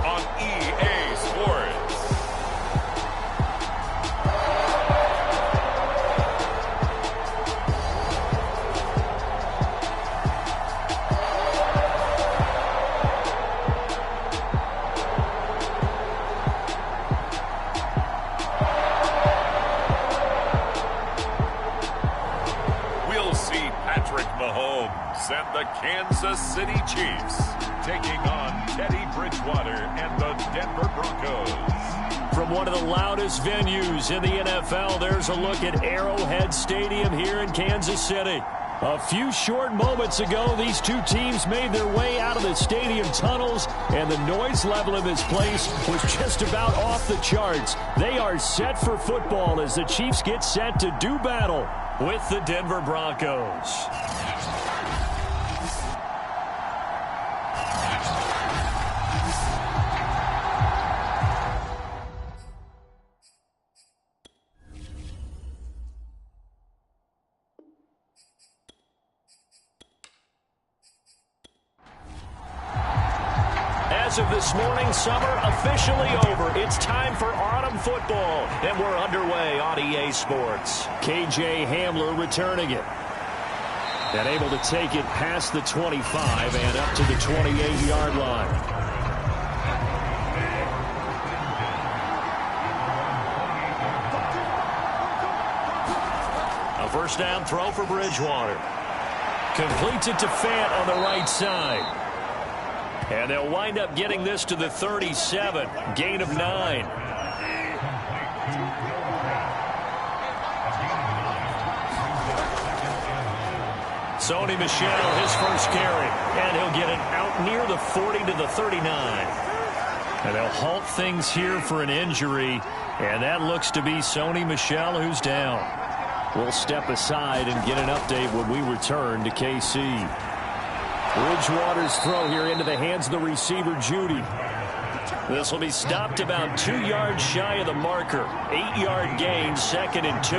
on EA Sports. And the Kansas City Chiefs taking on Teddy Bridgewater and the Denver Broncos. From one of the loudest venues in the NFL, there's a look at Arrowhead Stadium here in Kansas City. A few short moments ago, these two teams made their way out of the stadium tunnels, and the noise level in this place was just about off the charts. They are set for football as the Chiefs get set to do battle with the Denver Broncos. As of this morning, summer officially over. It's time for autumn football, and we're underway on EA Sports. KJ Hamler returning it. And able to take it past the 25 and up to the 28-yard line. A first down throw for Bridgewater. Completes it to Fant on the right side. And they'll wind up getting this to the 37. Gain of 9. Sony Michel, his first carry. And he'll get it out near the 40 to the 39. And they'll halt things here for an injury. And that looks to be Sony Michel who's down. We'll step aside and get an update when we return to KC. Bridgewater's throw here into the hands of the receiver, Judy. This will be stopped about 2 yards shy of the marker. 8-yard gain, 2nd and 2.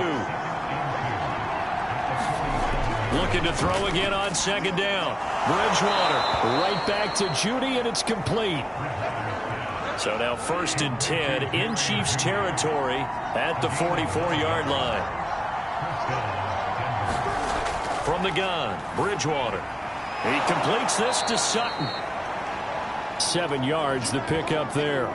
Looking to throw again on 2nd down. Bridgewater right back to Judy, and it's complete. So now 1st and 10 in Chiefs territory at the 44-yard line. From the gun, Bridgewater. He completes this to Sutton. 7 yards, the pickup there.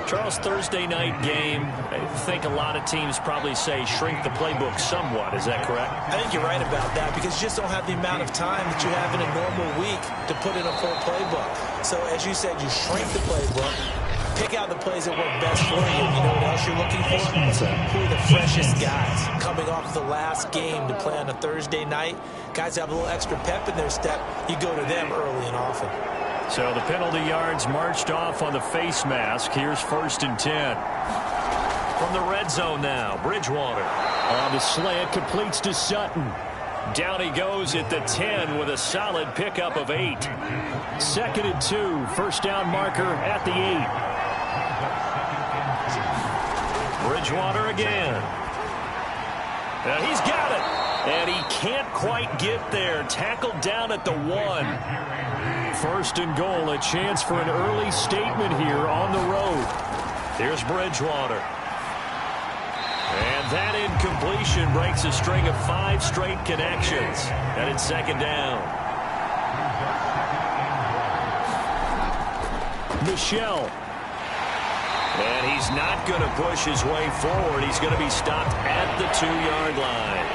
Charles, Thursday night game, I think a lot of teams probably say shrink the playbook somewhat. Is that correct? I think you're right about that because you just don't have the amount of time that you have in a normal week to put in a full playbook. So, as you said, you shrink the playbook. Pick out the plays that work best for you. You know what else you're looking for? Who are the freshest guys coming off the last game to play on a Thursday night? Guys have a little extra pep in their step. You go to them early and often. So the penalty yards marched off on the face mask. Here's 1st and 10. From the red zone now, Bridgewater. On the slant, completes to Sutton. Down he goes at the 10 with a solid pickup of 8. 2nd and 2, first down marker at the 8. Bridgewater again. And he's got it. And he can't quite get there. Tackled down at the 1. 1st and goal, a chance for an early statement here on the road. Here's Bridgewater. And that incompletion breaks a string of 5 straight connections. And it's 2nd down. Michel. And he's not going to push his way forward. He's going to be stopped at the 2-yard line.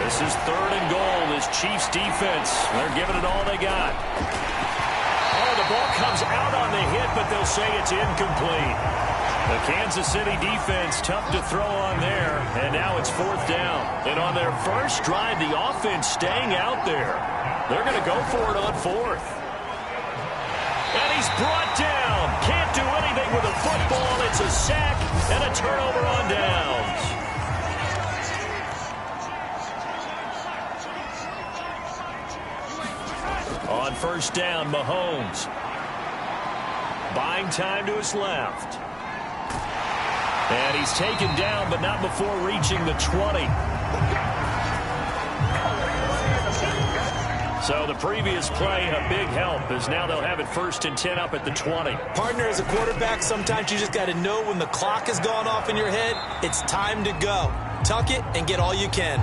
This is 3rd and goal. This Chiefs defense, they're giving it all they got. Oh, the ball comes out on the hit, but they'll say it's incomplete. The Kansas City defense, tough to throw on there, and now it's 4th down. And on their first drive, the offense staying out there. They're going to go for it on 4th. And he's brought down. Can't do anything with a football. It's a sack and a turnover on downs. On 1st down, Mahomes. Buying time to his left. And he's taken down, but not before reaching the 20. So the previous play, a big help, as now they'll have it 1st and 10 up at the 20. Partner, as a quarterback, sometimes you just got to know when the clock has gone off in your head, it's time to go. Tuck it and get all you can.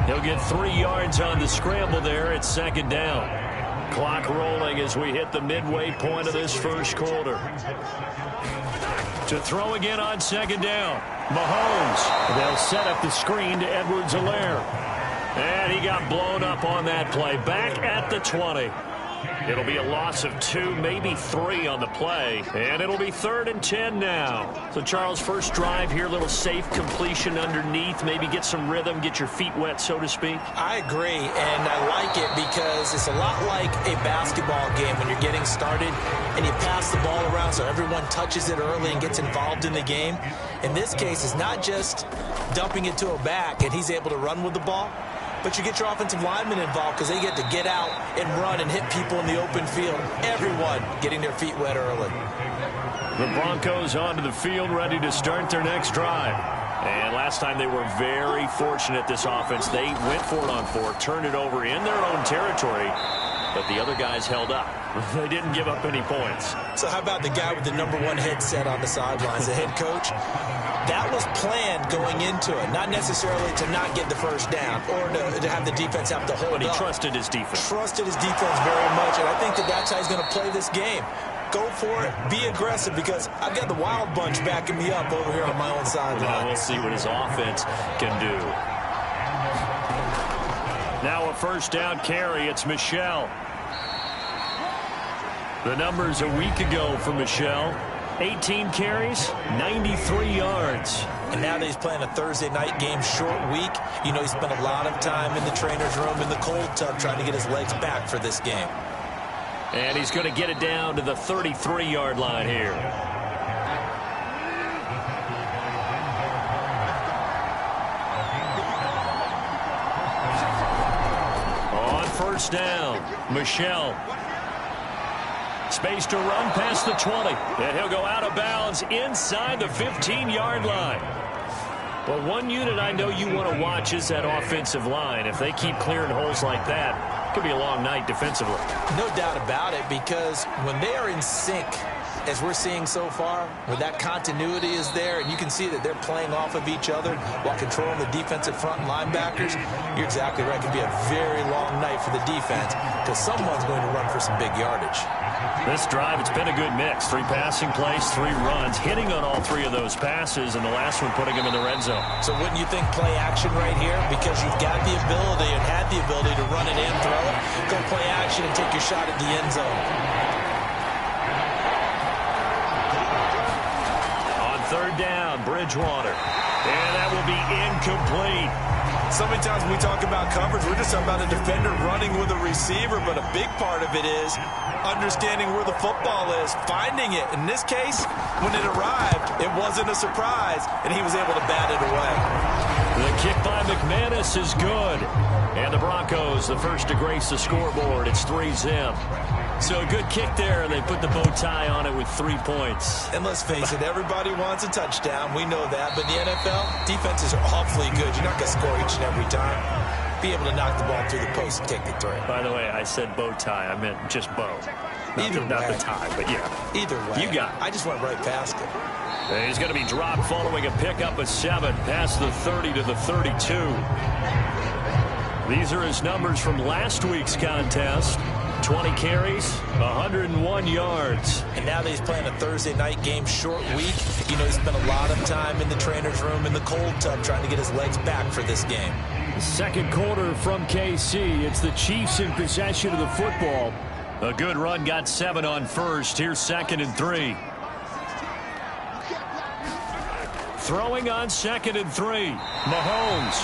He'll get 3 yards on the scramble there at 2nd down. Clock rolling as we hit the midway point of this first quarter. To throw again on 2nd down. Mahomes. They'll set up the screen to Edwards-Helaire. And he got blown up on that play. Back at the 20. It'll be a loss of 2, maybe 3 on the play. And it'll be 3rd and 10 now. So, Charles, first drive here, little safe completion underneath. Maybe get some rhythm, get your feet wet, so to speak. I agree, and I like it because it's a lot like a basketball game when you're getting started and you pass the ball around so everyone touches it early and gets involved in the game. In this case, it's not just dumping it to a back and he's able to run with the ball, but you get your offensive linemen involved because they get to get out and run and hit people in the open field. Everyone getting their feet wet early. The Broncos onto the field, ready to start their next drive. And last time they were very fortunate, this offense. They went for it on 4, turned it over in their own territory, but the other guys held up. They didn't give up any points. So how about the guy with the #1 headset on the sidelines, the head coach? That was planned going into it, not necessarily to not get the first down or to have the defense have to hold But he up. trusted his defense. Trusted his defense very much, and I think that's how he's going to play this game. Go for it, be aggressive, because I've got the wild bunch backing me up over here on my own sideline. We'll see what his offense can do. Now a 1st down carry, it's Michel. The numbers a week ago for Michel. 18 carries, 93 yards. And now that he's playing a Thursday night game, short week, you know he spent a lot of time in the trainer's room in the cold tub trying to get his legs back for this game. And he's going to get it down to the 33-yard line here. On 1st down, Michel. Space to run past the 20. And he'll go out of bounds inside the 15-yard line. Well, one unit I know you want to watch is that offensive line. If they keep clearing holes like that, it could be a long night defensively. No doubt about it, because when they are in sync, as we're seeing so far, where that continuity is there, and you can see that they're playing off of each other while controlling the defensive front linebackers, you're exactly right. It could be a very long night for the defense because someone's going to run for some big yardage. This drive, it's been a good mix. 3 passing plays, 3 runs, hitting on all 3 of those passes, and the last one putting him in the red zone. So wouldn't you think play action right here? Because you've got the ability and had the ability to run it and throw it. Go play action and take your shot at the end zone. On 3rd down, Bridgewater. And that will be incomplete. So many times when we talk about coverage, we're just talking about a defender running with a receiver, but a big part of it is understanding where the football is, finding it. In this case, when it arrived, it wasn't a surprise, and he was able to bat it away. The kick by McManus is good. And the Broncos, the first to grace the scoreboard. It's 3-zip. So a good kick there, and they put the bow tie on it with 3 points. And let's face it, everybody wants a touchdown. We know that. But the NFL, defenses are awfully good. You're not going to score each and every time. Be able to knock the ball through the post and take the throw. By the way, I said bow tie. I meant just bow. Not the tie, but yeah. Either way. You got it. I just went right past it. And he's going to be dropped following a pickup of 7 past the 30 to the 32. These are his numbers from last week's contest. 20 carries, 101 yards. And now that he's playing a Thursday night game, short week, you know he spent a lot of time in the trainer's room in the cold tub trying to get his legs back for this game. Second quarter from KC. It's the Chiefs in possession of the football. A good run got 7 on 1st. Here's 2nd and 3. Throwing on 2nd and 3. Mahomes.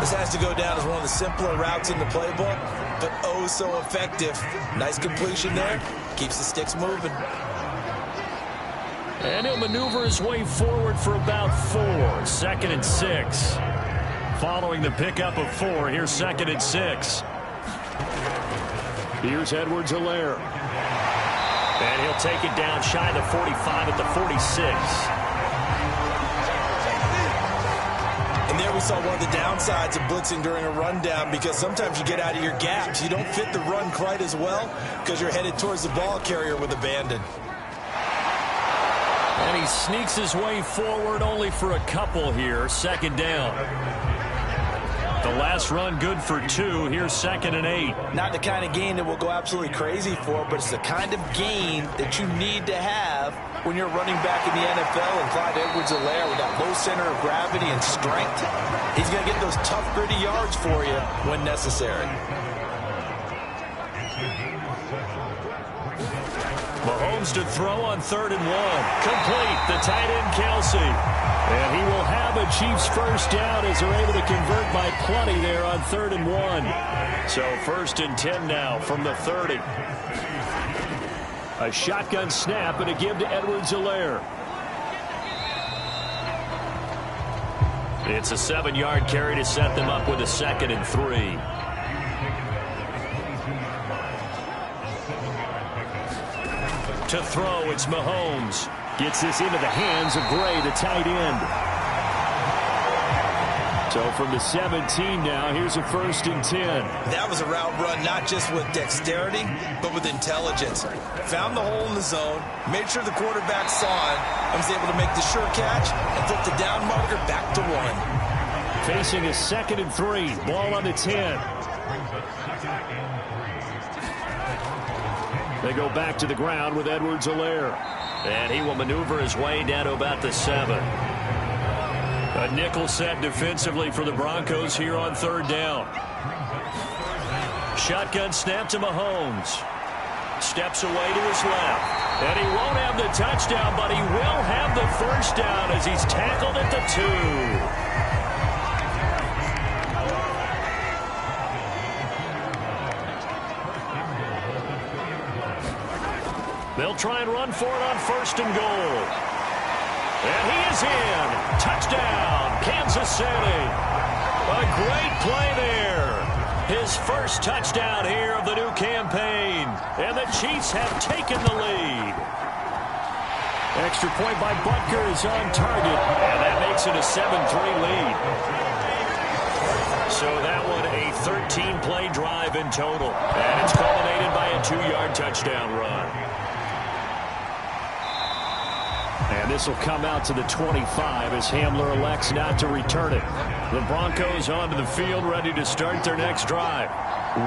This has to go down as one of the simpler routes in the playbook, but oh so effective. Nice completion there. Keeps the sticks moving. And he'll maneuver his way forward for about 4. 2nd and 6. Following the pickup of 4, here's 2nd and 6. Here's Edwards-Helaire. And he'll take it down shy of the 45 at the 46. And there we saw one of the downsides of blitzing during a rundown because sometimes you get out of your gaps. You don't fit the run quite as well because you're headed towards the ball carrier with abandon. And he sneaks his way forward only for a couple here. Second down. The last run good for 2. Here's 2nd and 8. Not the kind of gain that we'll go absolutely crazy for, but it's the kind of gain that you need to have when you're running back in the NFL. And Clyde Edwards-Helaire with that low center of gravity and strength, he's going to get those tough, gritty yards for you when necessary. Mahomes to throw on 3rd and 1. Complete. The tight end, Kelsey. And he will have a Chiefs first down as they're able to convert by plenty there on 3rd and 1. So 1st and 10 now from the 30. A shotgun snap and a give to Edwards-Helaire. It's a 7-yard carry to set them up with a 2nd and 3. To throw, it's Mahomes. Gets this into the hands of Gray, the tight end. So from the 17 now, here's a 1st and 10. That was a route run not just with dexterity, but with intelligence. Found the hole in the zone, made sure the quarterback saw it, and was able to make the sure catch and flip the down marker back to 1. Facing a 2nd and 3. Ball on the 10. They go back to the ground with Edwards-Helaire. And he will maneuver his way down to about the 7. A nickel set defensively for the Broncos here on 3rd down. Shotgun snap to Mahomes. Steps away to his left. And he won't have the touchdown, but he will have the first down as he's tackled at the 2. They'll try and run for it on 1st and goal. And he is in. Touchdown, Kansas City. A great play there. His first touchdown here of the new campaign. And the Chiefs have taken the lead. Extra point by Butker is on target. And that makes it a 7-3 lead. So that one a 13-play drive in total. And it's culminated by a 2-yard touchdown run. And this will come out to the 25 as Hamler elects not to return it. The Broncos onto the field ready to start their next drive.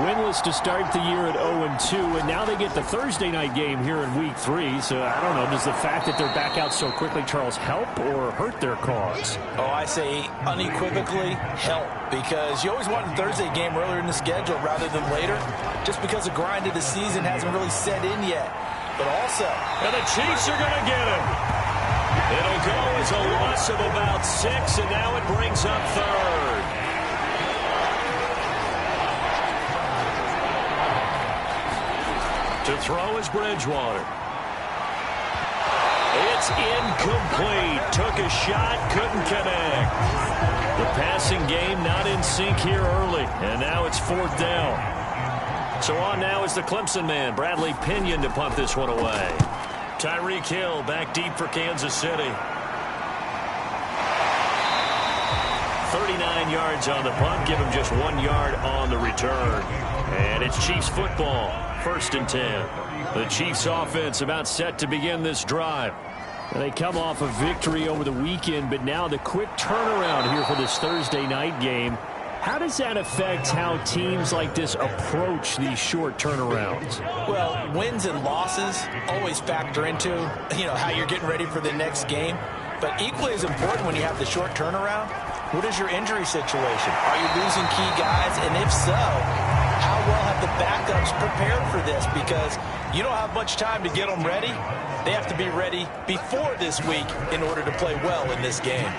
Winless to start the year at 0-2, and now they get the Thursday night game here in Week 3. So, I don't know, does the fact that they're back out so quickly, Charles, help or hurt their cause? Oh, I say unequivocally help, because you always want a Thursday game earlier in the schedule rather than later, just because the grind of the season hasn't really set in yet. But also, and the Chiefs are going to get him. It'll go as a loss of about 6, and now it brings up 3rd. To throw is Bridgewater. It's incomplete. Took a shot, couldn't connect. The passing game not in sync here early, and now it's 4th down. So on now is the Clemson man, Bradley Pinion, to punt this one away. Tyreek Hill back deep for Kansas City. 39 yards on the punt, give him just 1 yard on the return. And it's Chiefs football, 1st and 10. The Chiefs offense about set to begin this drive. And they come off a victory over the weekend, but now the quick turnaround here for this Thursday night game. How does that affect how teams like this approach these short turnarounds? Well, wins and losses always factor into, how you're getting ready for the next game. But equally as important when you have the short turnaround, what is your injury situation? Are you losing key guys? And if so, how well have the backups prepared for this? Because you don't have much time to get them ready. They have to be ready before this week in order to play well in this game.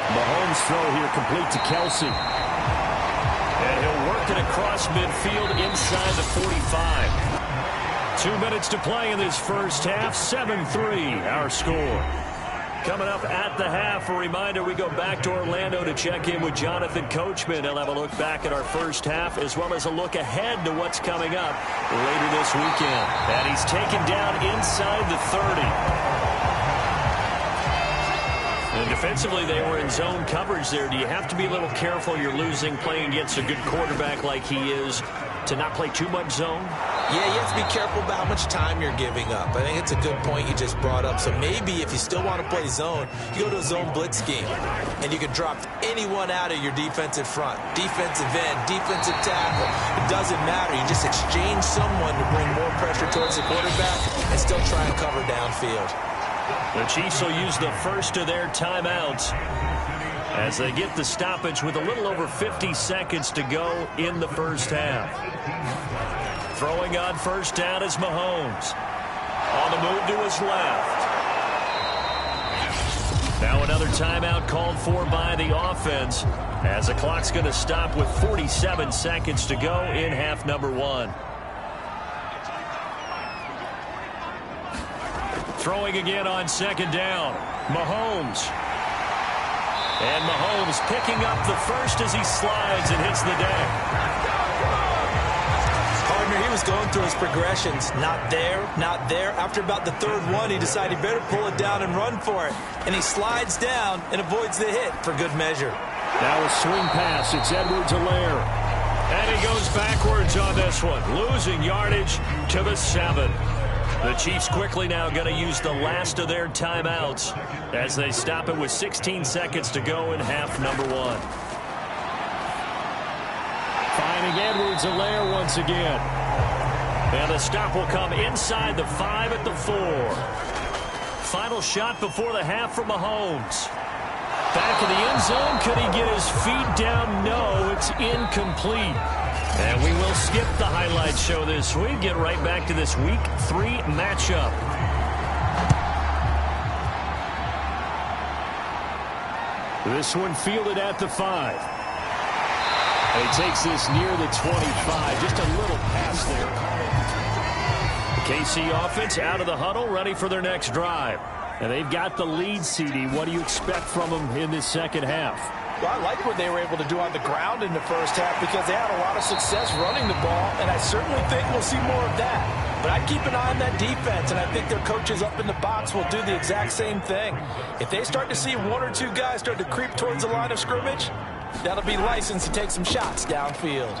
Mahomes throw here complete to Kelsey. And he'll work it across midfield inside the 45. 2 minutes to play in this first half. 7-3 our score. Coming up at the half, a reminder, we go back to Orlando to check in with Jonathan Coachman. He'll have a look back at our first half as well as a look ahead to what's coming up later this weekend. And he's taken down inside the 30. And to Defensively, they were in zone coverage there. Do you have to be a little careful you're losing playing against a good quarterback like he is to not play too much zone? Yeah, you have to be careful about how much time you're giving up. I think it's a good point you just brought up. So maybe if you still want to play zone, you go to a zone blitz scheme, and you can drop anyone out of your defensive front. Defensive end, defensive tackle. It doesn't matter. You just exchange someone to bring more pressure towards the quarterback and still try and cover downfield. The Chiefs will use the first of their timeouts as they get the stoppage with a little over 50 seconds to go in the first half. Throwing on first down is Mahomes. On the move to his left. Now another timeout called for by the offense as the clock's going to stop with 47 seconds to go in half number one. Throwing again on second down. Mahomes. And Mahomes picking up the first as he slides and hits the deck. Partner, he was going through his progressions. Not there, not there. After about the third one, he decided he better pull it down and run for it. And he slides down and avoids the hit for good measure. Now a swing pass. It's Edwards-Helaire. And he goes backwards on this one, losing yardage to the 7. The Chiefs quickly now going to use the last of their timeouts as they stop it with 16 seconds to go in half number one. Finding Edwards-Helaire once again. And the stop will come inside the 5 at the 4. Final shot before the half from Mahomes. Back in the end zone. Could he get his feet down? No, it's incomplete. And we will skip the highlight show this week. Get right back to this Week 3 matchup. This one fielded at the 5. And he takes this near the 25. Just a little pass there. The KC offense out of the huddle, ready for their next drive. And they've got the lead, CD. What do you expect from them in this second half? Well, I like what they were able to do on the ground in the first half because they had a lot of success running the ball, and I certainly think we'll see more of that. But I'd keep an eye on that defense, and I think their coaches up in the box will do the exact same thing. If they start to see one or two guys start to creep towards the line of scrimmage, that'll be licensed to take some shots downfield.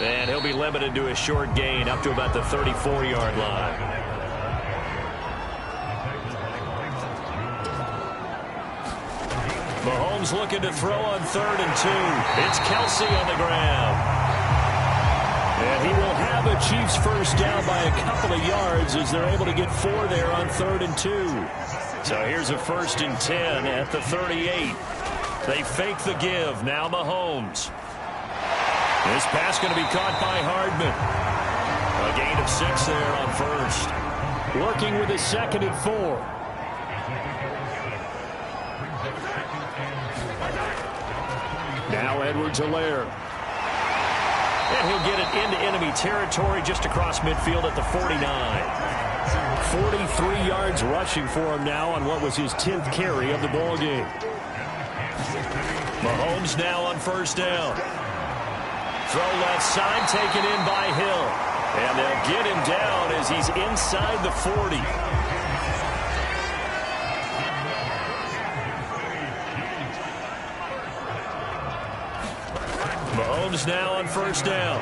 And he'll be limited to a short gain up to about the 34-yard line. Mahomes looking to throw on 3rd and 2. It's Kelsey on the ground. And he will have a Chiefs first down by a couple of yards as they're able to get 4 there on 3rd and 2. So here's a 1st and 10 at the 38. They fake the give. Now Mahomes. This pass going to be caught by Hardman. A gain of 6 there on 1st. Working with a 2nd and 4. Now Edwards-Helaire. And he'll get it into enemy territory just across midfield at the 49. 43 yards rushing for him now on what was his 10th carry of the ball game. Mahomes now on first down. Throw left side taken in by Hill. And they'll get him down as he's inside the 40. Mahomes now on first down.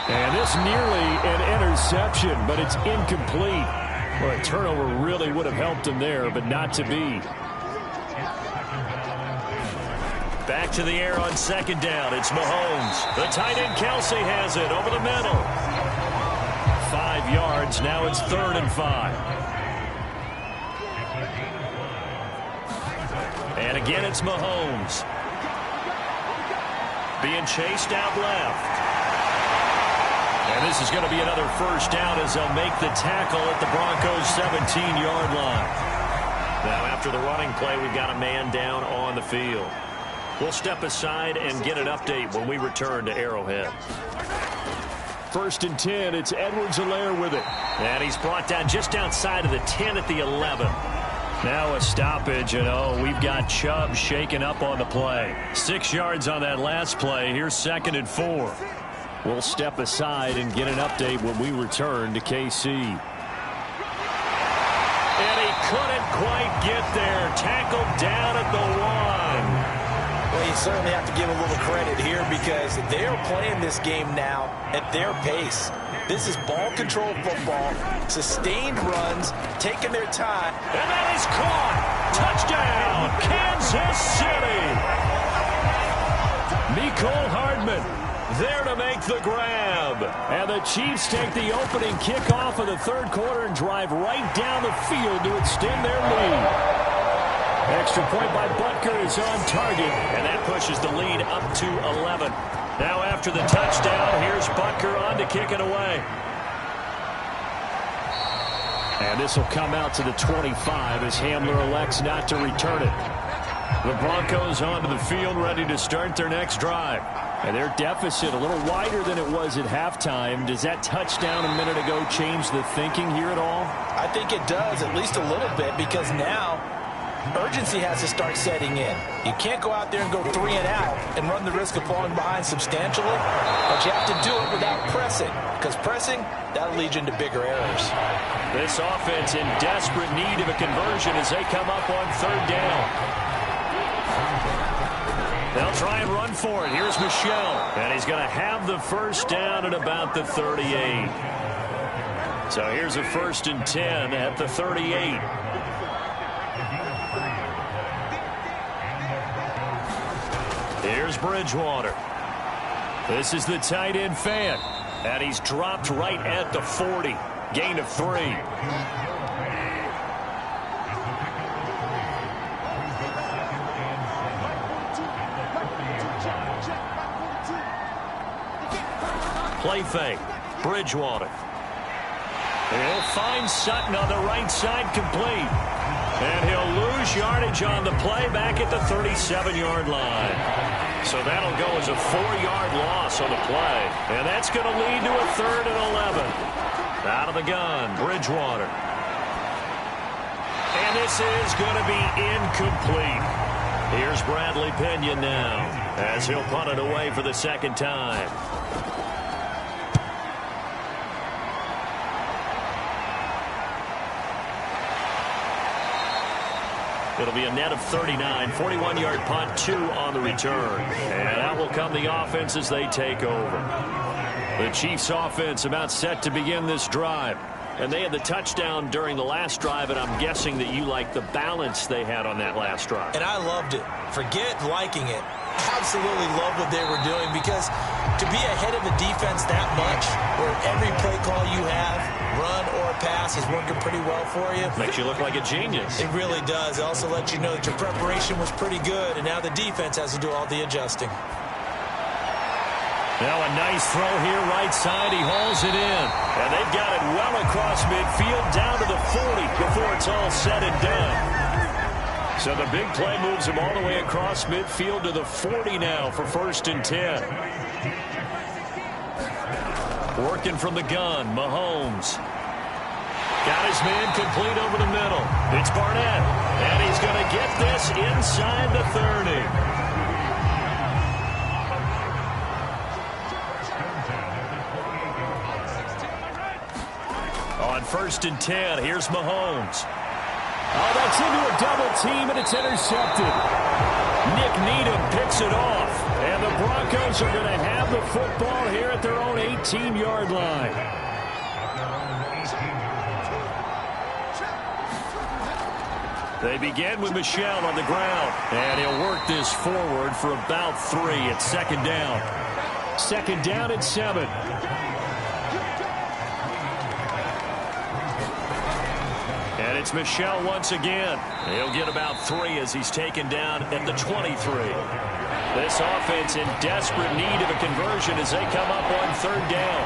And this nearly an interception, but it's incomplete. Well, a turnover really would have helped him there, but not to be. Back to the air on second down. It's Mahomes. The tight end Kelsey has it over the middle. 5 yards. Now it's 3rd and 5. And again, it's Mahomes. Being chased out left. And this is going to be another first down as they'll make the tackle at the Broncos' 17-yard line. Now after the running play, we've got a man down on the field. We'll step aside and get an update when we return to Arrowhead. 1st and 10, it's Edwards-Helaire with it. And he's brought down just outside of the 10 at the 11. Now a stoppage, and we've got Chubb shaken up on the play. 6 yards on that last play. Here's 2nd and 4. We'll step aside and get an update when we return to KC. And he couldn't quite get there. Tackled down at the 1. Well, you certainly have to give a little credit here because they're playing this game now at their pace. This is ball control football, sustained runs, taking their time. And that is caught. Touchdown, Kansas City. Mecole Hardman there to make the grab. And the Chiefs take the opening kickoff of the third quarter and drive right down the field to extend their lead. Extra point by Butker is on target, and that pushes the lead up to 11. Now after the touchdown, here's Butker on to kick it away. And this will come out to the 25 as Hamler elects not to return it. The Broncos onto the field ready to start their next drive. And their deficit a little wider than it was at halftime. Does that touchdown a minute ago change the thinking here at all? I think it does, at least a little bit, because now urgency has to start setting in. You can't go out there and go 3 and out and run the risk of falling behind substantially, but you have to do it without pressing, because pressing, that'll lead you into bigger errors. This offense in desperate need of a conversion as they come up on third down. They'll try and run for it. Here's Michel, and he's going to have the first down at about the 38. So here's a 1st and 10 at the 38. Here's Bridgewater. This is the tight end fan. And he's dropped right at the 40. Gain of 3. Play fake. Bridgewater. He'll find Sutton on the right side, complete. And he'll lose yardage on the play back at the 37-yard line. So that'll go as a 4-yard loss on the play. And that's going to lead to a 3rd and 11. Out of the gun, Bridgewater. And this is going to be incomplete. Here's Bradley Pinion now as he'll punt it away for the second time. It'll be a net of 39, 41-yard punt, 2 on the return. And out will come the offense as they take over. The Chiefs offense about set to begin this drive. And they had the touchdown during the last drive, and I'm guessing that you like the balance they had on that last drive. And I loved it. Forget liking it. Absolutely love what they were doing, because to be ahead of the defense that much, where every play call you have, run or pass, is working pretty well for you. Makes you look like a genius. It really does. It also lets you know that your preparation was pretty good, and now the defense has to do all the adjusting. Now a nice throw here right side. He hauls it in. And they've got it well across midfield down to the 40 before it's all said and done. So the big play moves him all the way across midfield to the 40 now for 1st and 10. Working from the gun, Mahomes. Got his man complete over the middle. It's Barnett. And he's going to get this inside the 30. On 1st and 10, here's Mahomes. Oh, that's into a double team, and it's intercepted. Nick Needham picks it off, and the Broncos are going to have the football here at their own 18-yard line. They begin with Michel on the ground, and he'll work this forward for about 3 at 2nd down. 2nd down at 7. And it's Michel once again. He'll get about 3 as he's taken down at the 23. This offense in desperate need of a conversion as they come up on 3rd down.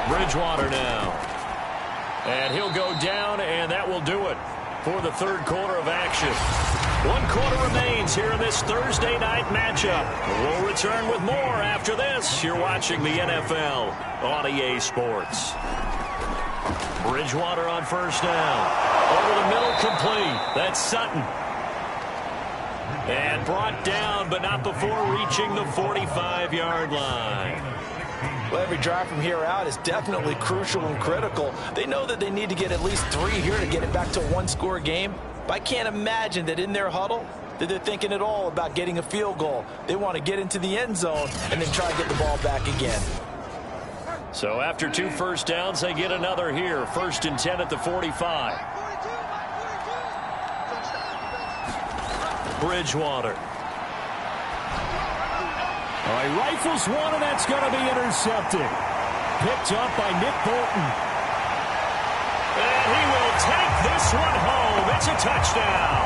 Bridgewater now. And he'll go down, and that will do it for the third quarter of action. 1 quarter remains here in this Thursday night matchup. We'll return with more after this. You're watching the NFL on EA Sports. Bridgewater on 1st down. Over the middle, complete. That's Sutton. And brought down, but not before reaching the 45-yard line. Well, every drive from here out is definitely crucial and critical. They know that they need to get at least 3 here to get it back to a one-score game. But I can't imagine that in their huddle that they're thinking at all about getting a field goal. They want to get into the end zone and then try to get the ball back again. So after 2 first downs, they get another here. 1st and 10 at the 45. Bridgewater. All right, rifles one, and that's going to be intercepted. Picked up by Nick Bolton. And he will take this one home. It's a touchdown.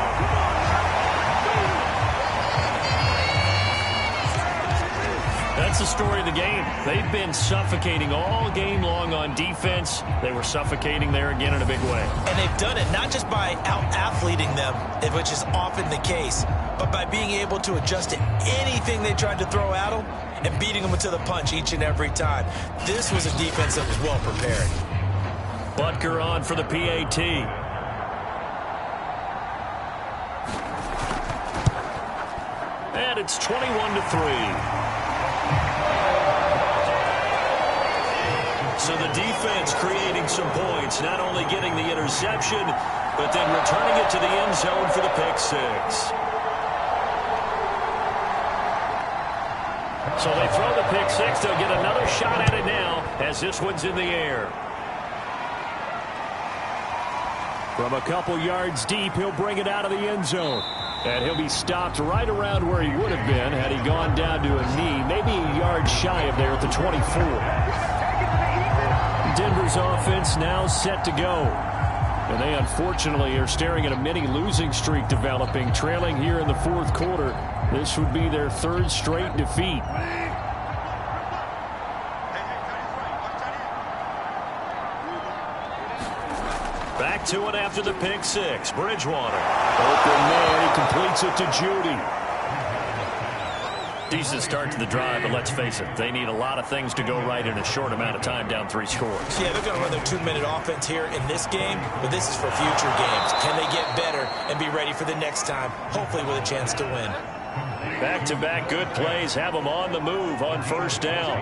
That's the story of the game. They've been suffocating all game long on defense. They were suffocating there again in a big way. And they've done it not just by out-athleting them, which is often the case, but by being able to adjust to anything they tried to throw at them and beating them to the punch each and every time. This was a defense that was well prepared. Butker on for the PAT. And it's 21-3. So the defense creating some points, not only getting the interception, but then returning it to the end zone for the pick 6. So they throw the pick 6. They'll get another shot at it now as this one's in the air. From a couple yards deep, he'll bring it out of the end zone. And he'll be stopped right around where he would have been had he gone down to a knee, maybe a yard shy of there at the 24. Denver's offense now set to go. And they unfortunately are staring at a mini losing streak developing, trailing here in the 4th quarter. This would be their 3rd straight defeat. Back to it after the pick 6. Bridgewater. Open man, he completes it to Judy. Decent start to the drive, but let's face it, they need a lot of things to go right in a short amount of time, down 3 scores. Yeah, they're going to run their 2-minute offense here in this game, but this is for future games. Can they get better and be ready for the next time, hopefully with a chance to win? Back-to-back good plays have them on the move on 1st down.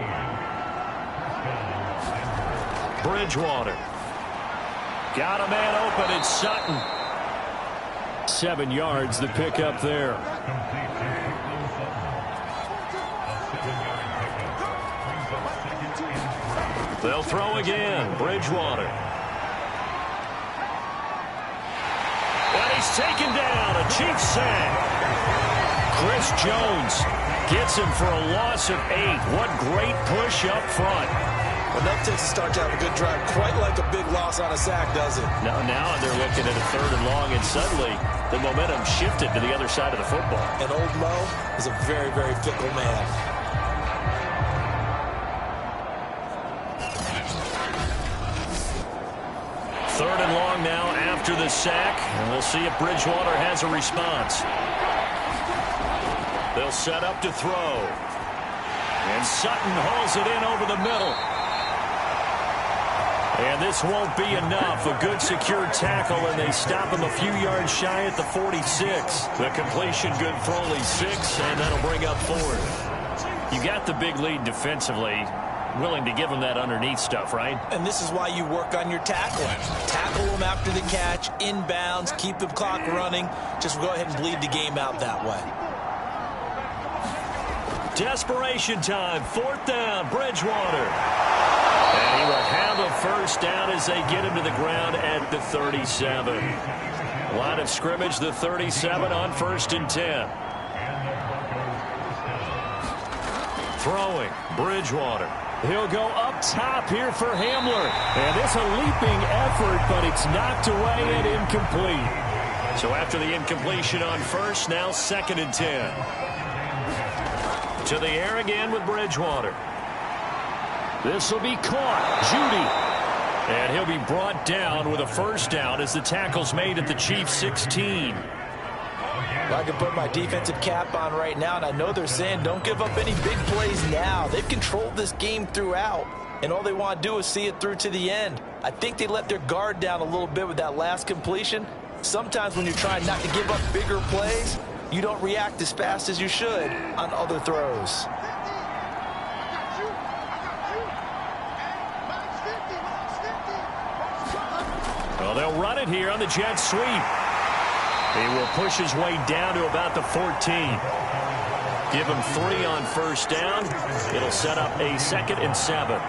Bridgewater. Got a man open, it's Sutton. 7 yards, the pickup there. They'll throw again. Bridgewater. And he's taken down. A Chiefs sack. Chris Jones gets him for a loss of 8. What great push up front. Well, that takes a start to have a good drive. Quite like a big loss on a sack, does it? Now they're looking at a 3rd and long, and suddenly the momentum shifted to the other side of the football. And old Mo is a very, very fickle man. Third and long now after the sack, and we'll see if Bridgewater has a response. They'll set up to throw. And Sutton hauls it in over the middle. And this won't be enough. A good secure tackle, and they stop him a few yards shy at the 46. The completion good for only 6, and that'll bring up 4th. You got the big lead defensively. Willing to give them that underneath stuff, right? And this is why you work on your tackling. Tackle them after the catch, inbounds, keep the clock running. Just go ahead and bleed the game out that way. Desperation time. 4th down. Bridgewater. And he will have a 1st down as they get him to the ground at the 37. Line of scrimmage, the 37 on 1st and 10. Throwing. Bridgewater. He'll go up top here for Hamler. And it's a leaping effort, but it's knocked away and incomplete. So after the incompletion on 1st, now 2nd and 10. To the air again with Bridgewater. This will be caught. Judy. And he'll be brought down with a 1st down as the tackle's made at the Chiefs 16. I can put my defensive cap on right now, and I know they're saying don't give up any big plays now. They've controlled this game throughout, and all they want to do is see it through to the end. I think they let their guard down a little bit with that last completion. Sometimes when you're trying not to give up bigger plays, you don't react as fast as you should on other throws. They'll run it here on the jet sweep. He will push his way down to about the 14. Give him 3 on first down. It'll set up a 2nd and 7.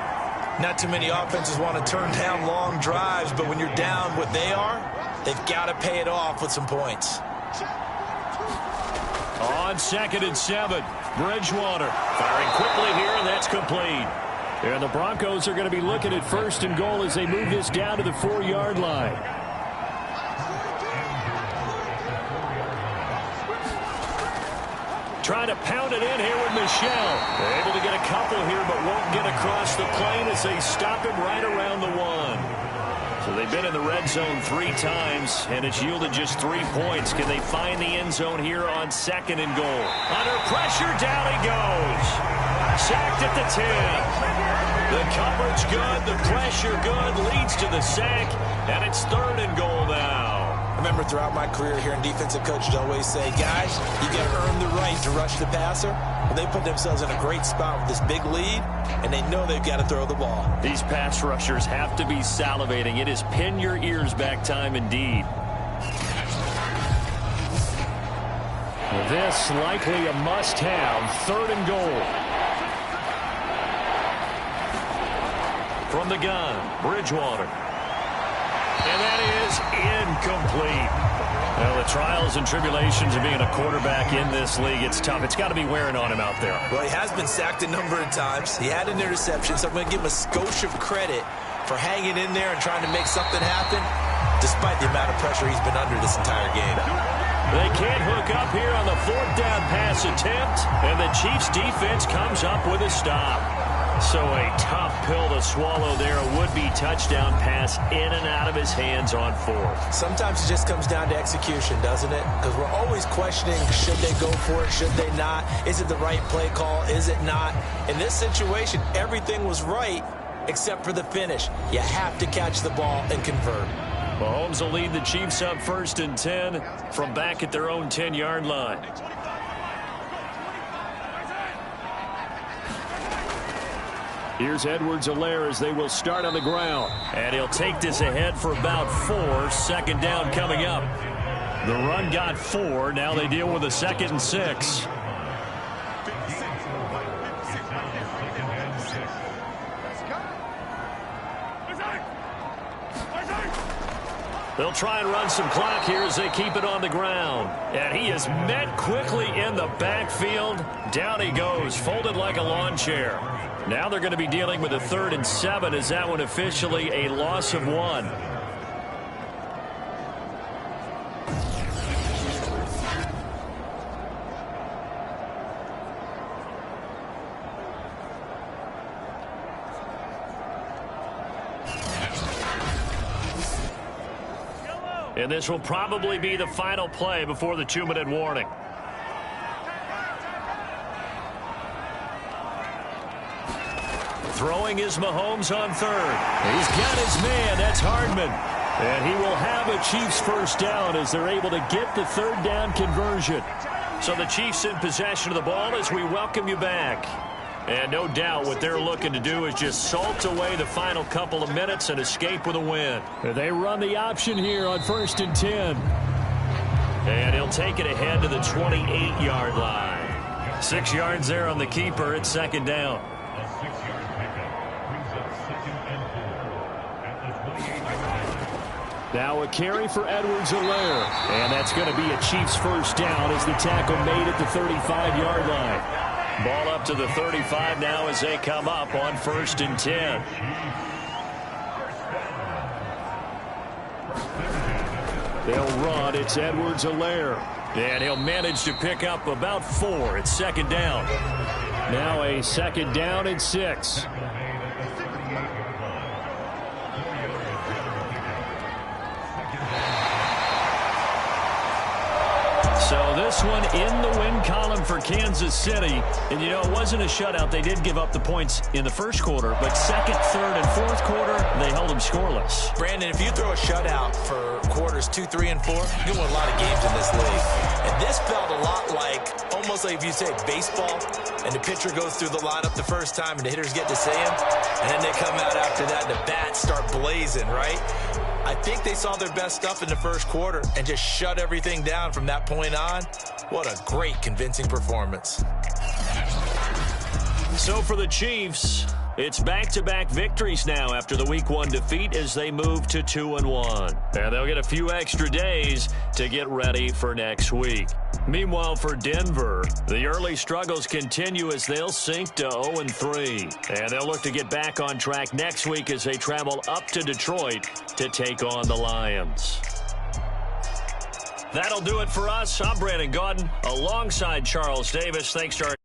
Not too many offenses want to turn down long drives, but when you're down what they are, they've got to pay it off with some points. On 2nd and 7, Bridgewater firing quickly here, and that's complete. And the Broncos are going to be looking at 1st and goal as they move this down to the 4-yard line. Trying to pound it in here with Michel. They're able to get a couple here, but won't get across the plane as they stop him right around the 1. So they've been in the red zone 3 times, and it's yielded just 3 points. Can they find the end zone here on 2nd and goal? Under pressure, down he goes. Sacked at the 10. The coverage good, the pressure good, leads to the sack, and it's 3rd and goal now. I remember throughout my career here in defensive coaches always say, guys, you got to earn the right to rush the passer. Well, they put themselves in a great spot with this big lead, and they know they've got to throw the ball. These pass rushers have to be salivating. It is pin your ears back time indeed. This likely a must-have, 3rd and goal. From the gun, Bridgewater. And that is incomplete. Well, the trials and tribulations of being a quarterback in this league, it's tough. It's got to be wearing on him out there. Well, he has been sacked a number of times. He had an interception, so I'm going to give him a skosh of credit for hanging in there and trying to make something happen, despite the amount of pressure he's been under this entire game. They can't hook up here on the 4th down pass attempt, and the Chiefs' defense comes up with a stop. So a tough pill to swallow there. A would-be touchdown pass in and out of his hands on 4th. Sometimes it just comes down to execution, doesn't it? Because we're always questioning, should they go for it, should they not? Is it the right play call? Is it not? In this situation, everything was right except for the finish. You have to catch the ball and convert. Mahomes will lead the Chiefs up 1st and 10 from back at their own 10-yard line. Here's Edwards-Helaire as they will start on the ground. And he'll take this ahead for about 4. 2nd down coming up. The run got 4. Now they deal with a 2nd and 6. They'll try and run some clock here as they keep it on the ground. And he is met quickly in the backfield. Down he goes, folded like a lawn chair. Now they're going to be dealing with a 3rd and 7 as that one officially a loss of 1. And this will probably be the final play before the 2-minute warning. Throwing is Mahomes on 3rd. He's got his man. That's Hardman. And he will have a Chiefs 1st down as they're able to get the 3rd down conversion. So the Chiefs in possession of the ball as we welcome you back. And no doubt what they're looking to do is just salt away the final couple of minutes and escape with a win. They run the option here on 1st and 10. And he'll take it ahead to the 28-yard line. 6 yards there on the keeper. It's 2nd down. Now a carry for Edwards-Helaire. And that's going to be a Chiefs 1st down as the tackle made at the 35-yard line. Ball up to the 35 now as they come up on 1st and 10. They'll run. It's Edwards-Helaire. And he'll manage to pick up about 4. It's 2nd down. Now a 2nd down and 6. So this one in the win column for Kansas City. And, you know, it wasn't a shutout. They did give up the points in the first quarter. But 2nd, 3rd, and 4th quarter, they held them scoreless. Brandon, if you throw a shutout for quarters 2, 3, and 4, you win a lot of games in this league. And this felt a lot like, almost like if you say baseball, and the pitcher goes through the lineup the first time, and the hitters get to see him, and then they come out after that, and the bats start blazing, right? I think they saw their best stuff in the first quarter and just shut everything down from that point on. What a great, convincing performance. So for the Chiefs, it's back-to-back victories now after the Week 1 defeat as they move to 2-1. And they'll get a few extra days to get ready for next week. Meanwhile, for Denver, the early struggles continue as they'll sink to 0-3. And they'll look to get back on track next week as they travel up to Detroit to take on the Lions. That'll do it for us. I'm Brandon Gaudin alongside Charles Davis. Thanks to our